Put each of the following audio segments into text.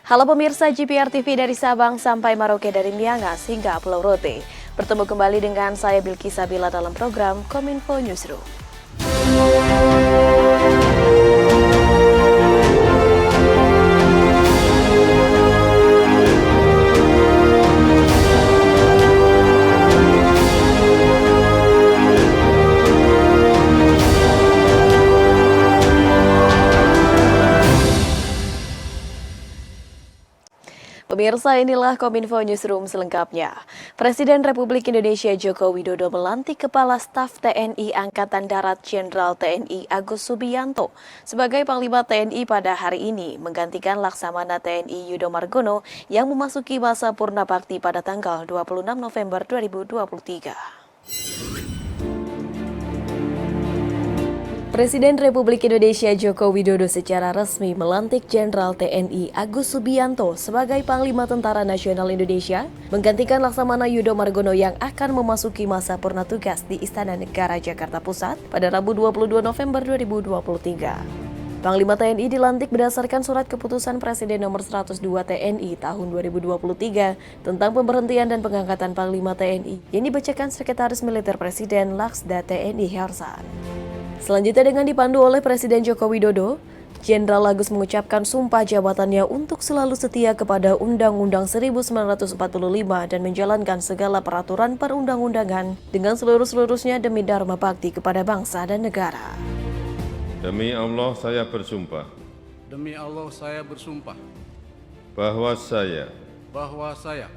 Halo pemirsa GPR TV dari Sabang sampai Merauke, dari Miangas hingga Pulau Rote. Bertemu kembali dengan saya Bilki Sabila dalam program Kominfo Newsroom. Pemirsa, inilah Kominfo Newsroom selengkapnya. Presiden Republik Indonesia Joko Widodo melantik Kepala Staf TNI Angkatan Darat Jenderal TNI Agus Subianto sebagai Panglima TNI pada hari ini, menggantikan Laksamana TNI Yudo Margono yang memasuki masa purna bakti pada tanggal 26 November 2023. Presiden Republik Indonesia Joko Widodo secara resmi melantik Jenderal TNI Agus Subianto sebagai Panglima Tentara Nasional Indonesia, menggantikan Laksamana Yudo Margono yang akan memasuki masa purna tugas di Istana Negara Jakarta Pusat pada Rabu 22 November 2023. Panglima TNI dilantik berdasarkan surat keputusan Presiden nomor 102 TNI tahun 2023 tentang pemberhentian dan pengangkatan Panglima TNI yang dibacakan Sekretaris Militer Presiden Laksda TNI Harsan. Selanjutnya dengan dipandu oleh Presiden Joko Widodo, Jenderal Agus mengucapkan sumpah jabatannya untuk selalu setia kepada Undang-Undang 1945 dan menjalankan segala peraturan perundang-undangan dengan seluruh-seluruhnya demi Dharma Bakti kepada bangsa dan negara. Demi Allah saya bersumpah. Demi Allah saya bersumpah. Bahwa saya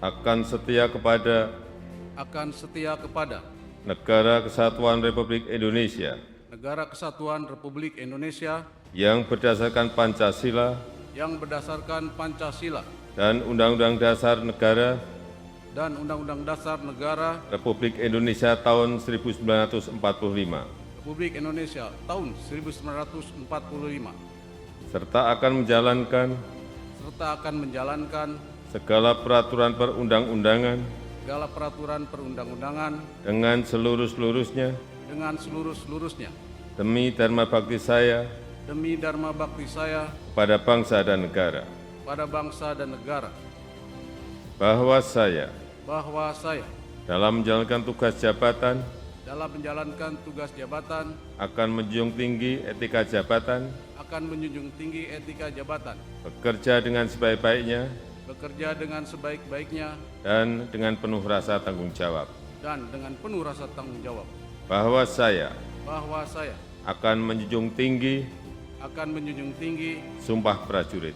akan setia kepada Negara Kesatuan Republik Indonesia yang berdasarkan Pancasila dan Undang-Undang Dasar Negara Republik Indonesia tahun 1945 serta akan menjalankan segala peraturan perundang-undangan dengan seluruh-seluruhnya demi Dharma Bakti saya kepada bangsa dan negara. Bahwa saya dalam menjalankan tugas jabatan akan menjunjung tinggi etika jabatan, bekerja dengan sebaik-baiknya dan dengan penuh rasa tanggung jawab. Bahwa saya akan menjunjung tinggi Sumpah Prajurit.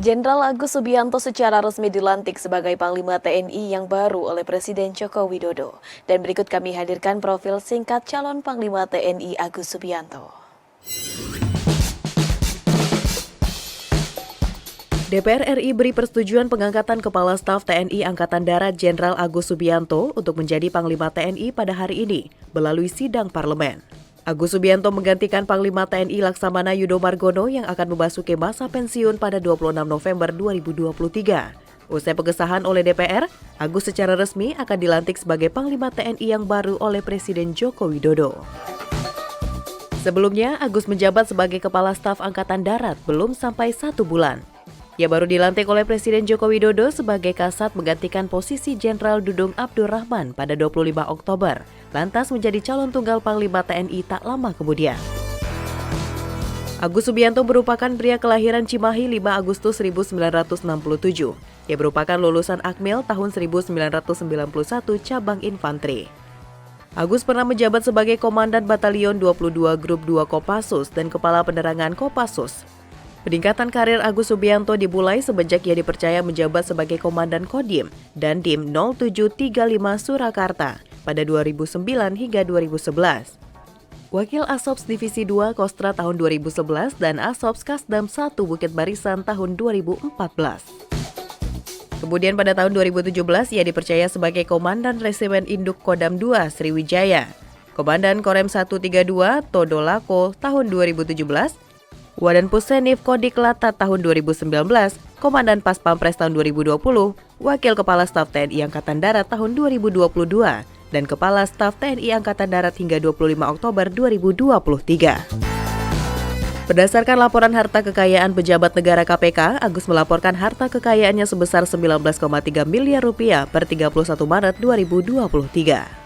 Jenderal Agus Subianto secara resmi dilantik sebagai Panglima TNI yang baru oleh Presiden Joko Widodo. Dan berikut kami hadirkan profil singkat calon Panglima TNI Agus Subianto. DPR RI beri persetujuan pengangkatan Kepala Staf TNI Angkatan Darat Jenderal Agus Subianto untuk menjadi Panglima TNI pada hari ini melalui sidang parlemen. Agus Subianto menggantikan Panglima TNI Laksamana Yudo Margono yang akan memasuki masa pensiun pada 26 November 2023. Usai pengesahan oleh DPR, Agus secara resmi akan dilantik sebagai Panglima TNI yang baru oleh Presiden Joko Widodo. Sebelumnya, Agus menjabat sebagai Kepala Staf Angkatan Darat belum sampai 1 bulan. Ia baru dilantik oleh Presiden Joko Widodo sebagai Kasat menggantikan posisi Jenderal Dudung Abdurrahman pada 25 Oktober, lantas menjadi calon tunggal Panglima TNI tak lama kemudian. Agus Subianto merupakan pria kelahiran Cimahi 5 Agustus 1967. Ia merupakan lulusan Akmil tahun 1991 cabang infanteri. Agus pernah menjabat sebagai Komandan Batalion 22 Grup 2 Kopassus dan Kepala Penerangan Kopassus. Peningkatan karir Agus Subianto dimulai semenjak ia dipercaya menjabat sebagai Komandan Kodim dan Dim 0735 Surakarta pada 2009 hingga 2011. Wakil Asops Divisi 2 Kostra tahun 2011 dan Asops Kasdam 1 Bukit Barisan tahun 2014. Kemudian pada tahun 2017 ia dipercaya sebagai Komandan Resimen Induk Kodam 2 Sriwijaya, Komandan Korem 132 Todolako tahun 2017, Wadan Pusenif Kodik Lata tahun 2019, Komandan Pas Pampres tahun 2020, Wakil Kepala Staf TNI Angkatan Darat tahun 2022, dan Kepala Staf TNI Angkatan Darat hingga 25 Oktober 2023. Berdasarkan laporan harta kekayaan pejabat negara KPK, Agus melaporkan harta kekayaannya sebesar 19,3 miliar rupiah per 31 Maret 2023.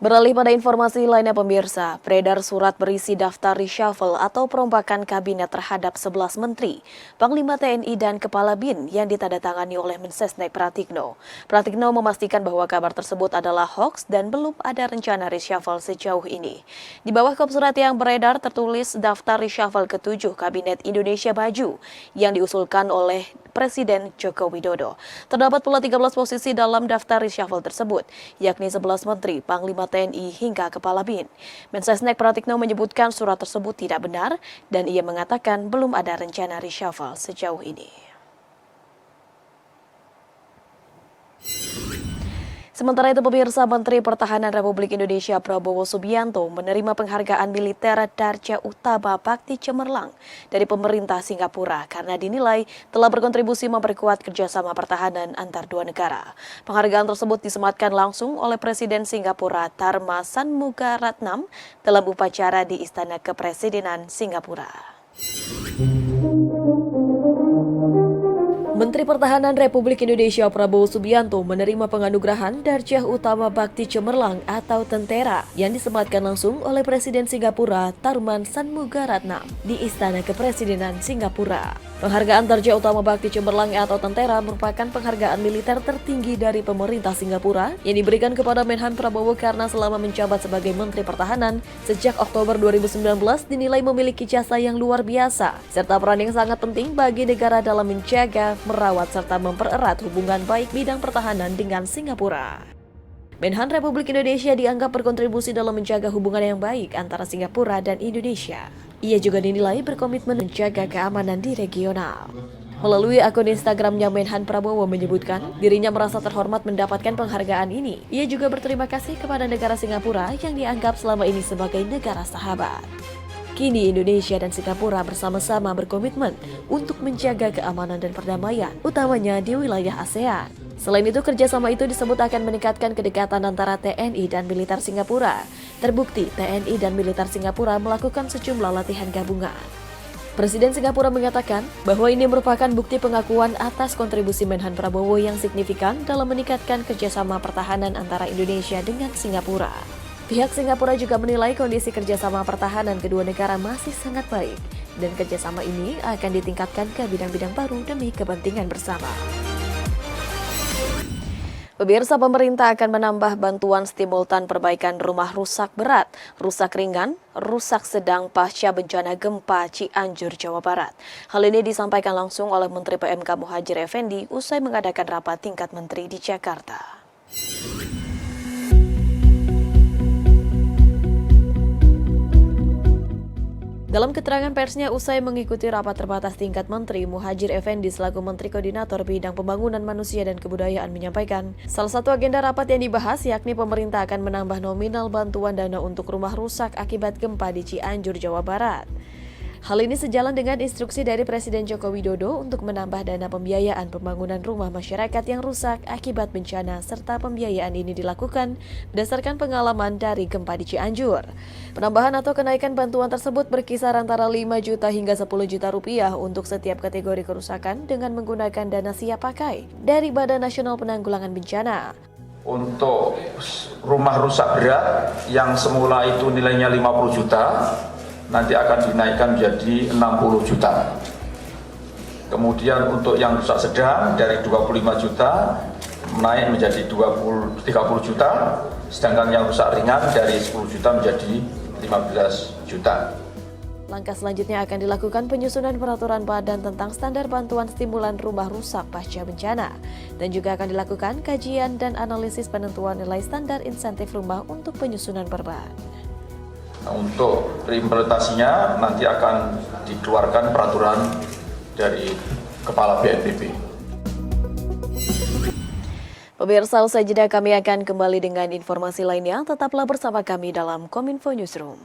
Beralih pada informasi lainnya pemirsa, beredar surat berisi daftar reshuffle atau perombakan kabinet terhadap 11 menteri, Panglima TNI dan Kepala BIN yang ditandatangani oleh Mensesnek Pratikno. Pratikno memastikan bahwa kabar tersebut adalah hoax dan belum ada rencana reshuffle sejauh ini. Di bawah kop surat yang beredar tertulis daftar reshuffle ke-7 Kabinet Indonesia Maju yang diusulkan oleh Presiden Joko Widodo. Terdapat pula 13 posisi dalam daftar reshuffle tersebut, yakni 11 menteri, Panglima TNI hingga Kepala BIN. Mensesnek Pratikno menyebutkan surat tersebut tidak benar dan ia mengatakan belum ada rencana reshuffle sejauh ini. Sementara itu pemirsa, Menteri Pertahanan Republik Indonesia Prabowo Subianto menerima penghargaan militer Darja Utama Bakti Cemerlang dari pemerintah Singapura karena dinilai telah berkontribusi memperkuat kerjasama pertahanan antar dua negara. Penghargaan tersebut disematkan langsung oleh Presiden Singapura Tharman Shanmugaratnam dalam upacara di Istana Kepresidenan Singapura. Menteri Pertahanan Republik Indonesia Prabowo Subianto menerima penganugerahan Darjah Utama Bakti Cemerlang atau Tentera yang disematkan langsung oleh Presiden Singapura Tharman Shanmugaratnam di Istana Kepresidenan Singapura. Penghargaan Darjah Utama Bakti Cemerlang atau Tentera merupakan penghargaan militer tertinggi dari pemerintah Singapura yang diberikan kepada Menhan Prabowo karena selama menjabat sebagai Menteri Pertahanan sejak Oktober 2019 dinilai memiliki jasa yang luar biasa serta peran yang sangat penting bagi negara dalam menjaga, merawat serta mempererat hubungan baik bidang pertahanan dengan Singapura. Menhan Republik Indonesia dianggap berkontribusi dalam menjaga hubungan yang baik antara Singapura dan Indonesia. Ia juga dinilai berkomitmen menjaga keamanan di regional. Melalui akun Instagramnya, Menhan Prabowo menyebutkan dirinya merasa terhormat mendapatkan penghargaan ini. Ia juga berterima kasih kepada negara Singapura yang dianggap selama ini sebagai negara sahabat. Kini Indonesia dan Singapura bersama-sama berkomitmen untuk menjaga keamanan dan perdamaian, utamanya di wilayah ASEAN. Selain itu, kerjasama itu disebut akan meningkatkan kedekatan antara TNI dan militer Singapura. Terbukti, TNI dan militer Singapura melakukan sejumlah latihan gabungan. Presiden Singapura mengatakan bahwa ini merupakan bukti pengakuan atas kontribusi Menhan Prabowo yang signifikan dalam meningkatkan kerjasama pertahanan antara Indonesia dengan Singapura. Pihak Singapura juga menilai kondisi kerjasama pertahanan kedua negara masih sangat baik dan kerjasama ini akan ditingkatkan ke bidang-bidang baru demi kepentingan bersama. Pemirsa, pemerintah akan menambah bantuan simultan perbaikan rumah rusak berat, rusak ringan, rusak sedang pasca bencana gempa Cianjur, Jawa Barat. Hal ini disampaikan langsung oleh Menteri PMK Muhadjir Effendi usai mengadakan rapat tingkat menteri di Jakarta. Dalam keterangan persnya usai mengikuti rapat terbatas tingkat menteri, Muhadjir Effendi selaku Menteri Koordinator Bidang Pembangunan Manusia dan Kebudayaan menyampaikan, salah satu agenda rapat yang dibahas yakni pemerintah akan menambah nominal bantuan dana untuk rumah rusak akibat gempa di Cianjur, Jawa Barat. Hal ini sejalan dengan instruksi dari Presiden Joko Widodo untuk menambah dana pembiayaan pembangunan rumah masyarakat yang rusak akibat bencana serta pembiayaan ini dilakukan berdasarkan pengalaman dari gempa di Cianjur. Penambahan atau kenaikan bantuan tersebut berkisar antara 5 juta hingga 10 juta rupiah untuk setiap kategori kerusakan dengan menggunakan dana siap pakai dari Badan Nasional Penanggulangan Bencana. Untuk rumah rusak berat yang semula itu nilainya 50 juta, nanti akan dinaikkan menjadi 60 juta. Kemudian untuk yang rusak sedang dari 25 juta naik menjadi 30 juta, sedangkan yang rusak ringan dari 10 juta menjadi 15 juta. Langkah selanjutnya akan dilakukan penyusunan peraturan badan tentang standar bantuan stimulan rumah rusak pasca bencana. Dan juga akan dilakukan kajian dan analisis penentuan nilai standar insentif rumah untuk penyusunan perban. Untuk implementasinya nanti akan dikeluarkan peraturan dari Kepala BNPB. Pemirsa, usai jeda kami akan kembali dengan informasi lainnya. Tetaplah bersama kami dalam Kominfo Newsroom.